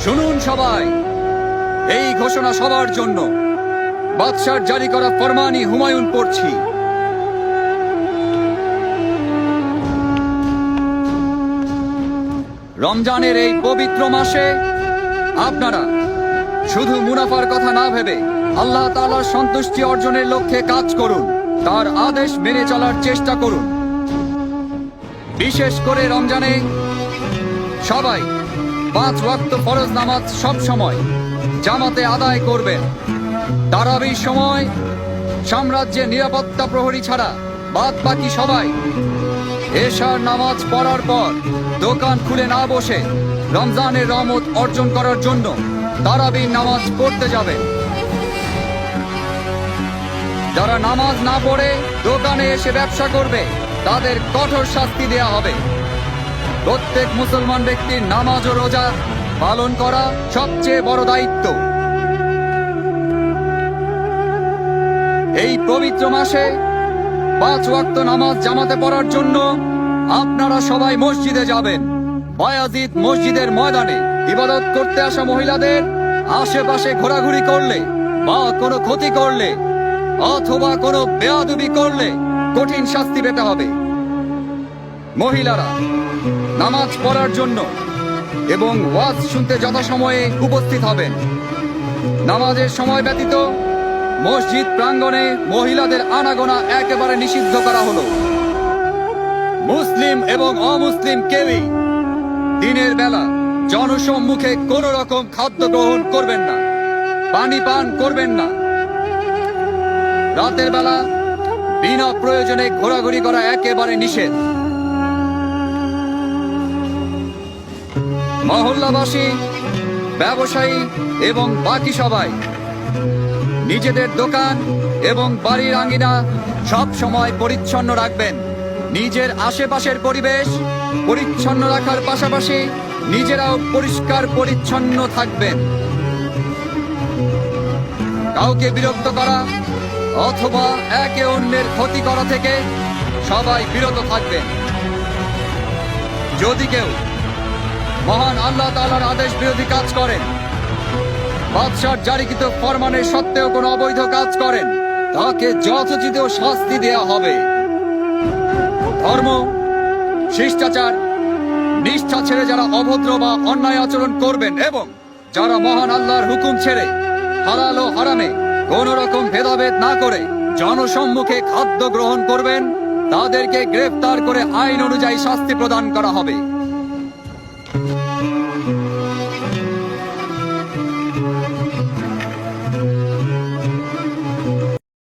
শুনুন সবাই, এই ঘোষণা সবার জন্য। বাদশার জারি করা ফরমানি হুমায়ুন পড়ছি। রমজানের এই পবিত্র মাসে আপনারা শুধু মুনাফার কথা না ভেবে আল্লাহ তাআলার সন্তুষ্টি অর্জনের লক্ষ্যে কাজ করুন, তার আদেশ মেনে চলার চেষ্টা করুন। বিশেষ করে রমজানে সবাই 5 ওয়াক্ত ফরজ নামাজ সব সময় জামাতে আদায় করবেন। তারাবির সময় সাম্রাজ্যের নিরাপত্তা প্রহরী ছাড়া বাদ বাকি সবাই এশার নামাজ পড়ার পর দোকান খুলে না বসে রমজানের রহমত অর্জন করার জন্য তারাবির নামাজ পড়তে যাবেন। যারা নামাজ না পড়ে দোকানে এসে ব্যবসা করবে তাদের কঠোর শাস্তি দেয়া হবে। প্রত্যেক মুসলমান ব্যক্তির নামাজ ও রোজা পালন করা সবচেয়ে বড় দায়িত্ব। এই পবিত্র মাসে 5 ওয়াক্ত নামাজ জামাতে পড়ার জন্য আপনারা সবাই মসজিদে যাবেন। বায়াজিদ মসজিদের ময়দানে ইবাদত করতে আসা মহিলাদের আশেপাশে ঘোরাঘুরি করলে বা কোনো ক্ষতি করলে অথবা কোনো বেয়াদবি করলে কঠিন শাস্তি পেতে হবে। মহিলারা নামাজ পড়ার জন্য এবং ওয়াজ শুনতে যথাসময়ে উপস্থিত হবেন। নামাজের সময় ব্যতীত মসজিদ প্রাঙ্গণে মহিলাদের আনাগোনা একেবারে নিষিদ্ধ করা হলো। মুসলিম এবং অমুসলিম কেউই দিনের বেলা জনসম্মুখে কোন রকম খাদ্য গ্রহণ করবেন না, পানি পান করবেন না। রাতের বেলা বিনা প্রয়োজনে ঘোরাঘুরি করা একেবারে নিষেধ। মহল্লাবাসী, ব্যবসায়ী এবং বাকি সবাই নিজেদের দোকান এবং বাড়ির আঙ্গিনা সব সময় পরিচ্ছন্ন রাখবেন। নিজের আশেপাশের পরিবেশ পরিচ্ছন্ন রাখার পাশাপাশি নিজেরাও পরিষ্কার পরিচ্ছন্ন থাকবেন। কাউকে বিরক্ত করা অথবা একে অন্যের ক্ষতি করা থেকে সবাই বিরত থাকবেন। যদি কেউ মহান আল্লাহ তাআলার আদেশ বিরোধী কাজ করেন, বাদশার জারিকৃত ফরমানের সত্ত্বেও কোনো অবৈধ কাজ করেন, তাকে যথোচিত শাস্তি দেয়া হবে। ধর্ম, শিষ্টাচার, নিষ্ঠা ছেড়ে যারা অভদ্র বা অন্যায় আচরণ করবেন এবং যারা মহান আল্লাহর হুকুম ছেড়ে হালাল ও হারামে কোন রকম ভেদাভেদ না করে জনসম্মুখে খাদ্য গ্রহণ করবেন, তাদেরকে গ্রেফতার করে আইন অনুযায়ী শাস্তি প্রদান করা হবে।